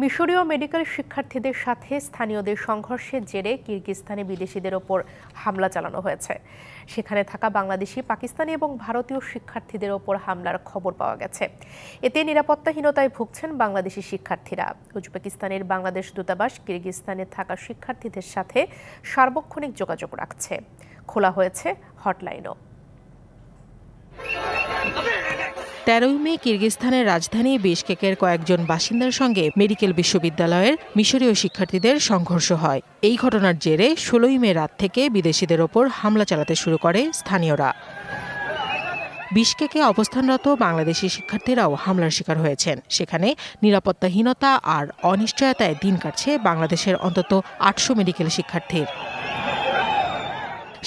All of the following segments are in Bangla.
মিশরীয় মেডিকেল শিক্ষার্থীদের সাথে স্থানীয়দের সংঘর্ষের জেরে কিরগিজস্তানে বিদেশিদের ওপর হামলা চালানো হয়েছে। সেখানে থাকা বাংলাদেশি, পাকিস্তানি এবং ভারতীয় শিক্ষার্থীদের ওপর হামলার খবর পাওয়া গেছে। এতে নিরাপত্তাহীনতায় ভুগছেন বাংলাদেশি শিক্ষার্থীরা। উজবেকিস্তানের বাংলাদেশ দূতাবাস কিরগিজস্তানে থাকা শিক্ষার্থীদের সাথে সার্বক্ষণিক যোগাযোগ রাখছে। খোলা হয়েছে হটলাইনও। ১৩ মে কিরগিজস্তানের রাজধানী বিশকেকের কয়েকজন বাসিন্দার সঙ্গে মেডিকেল বিশ্ববিদ্যালয়ের মিশরীয় শিক্ষার্থীদের সংঘর্ষ হয়। এই ঘটনার জেরে ১৬ মে রাত থেকে বিদেশিদের ওপর হামলা চালাতে শুরু করে স্থানীয়রা। বিশকেকে অবস্থানরত বাংলাদেশি শিক্ষার্থীরাও হামলার শিকার হয়েছেন। সেখানে নিরাপত্তাহীনতা আর অনিশ্চয়তায় দিন কাটছে বাংলাদেশের অন্তত ৮০০ মেডিকেল শিক্ষার্থীর।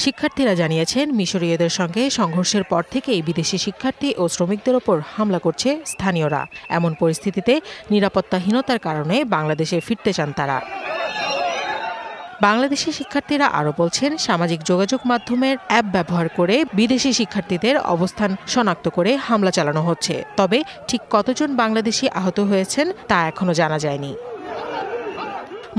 শিক্ষার্থীরা জানিয়েছেন, মিশরীয়দের সঙ্গে সংঘর্ষের পর থেকেই বিদেশি শিক্ষার্থী ও শ্রমিকদের ওপর হামলা করছে স্থানীয়রা। এমন পরিস্থিতিতে নিরাপত্তাহীনতার কারণে বাংলাদেশে ফিরতে চান তারা। বাংলাদেশি শিক্ষার্থীরা আরও বলছেন, সামাজিক যোগাযোগ মাধ্যমের অ্যাপ ব্যবহার করে বিদেশি শিক্ষার্থীদের অবস্থান শনাক্ত করে হামলা চালানো হচ্ছে। তবে ঠিক কতজন বাংলাদেশি আহত হয়েছেন তা এখনো জানা যায়নি।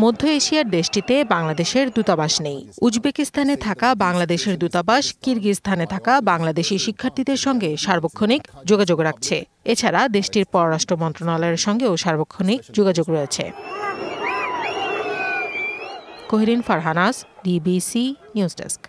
মধ্য এশিয়ার দেশটিতে বাংলাদেশের দূতাবাস নেই। উজবেকিস্তানে থাকা বাংলাদেশের দূতাবাস কিরগিজস্তানে থাকা বাংলাদেশি শিক্ষার্থীদের সঙ্গে সার্বক্ষণিক যোগাযোগ রাখছে। এছাড়া দেশটির পররাষ্ট্র মন্ত্রণালয়ের সঙ্গেও সার্বক্ষণিক যোগাযোগ রয়েছে। কোহিরিন ফারহানাস, ডিবিসি নিউজ ডেস্ক।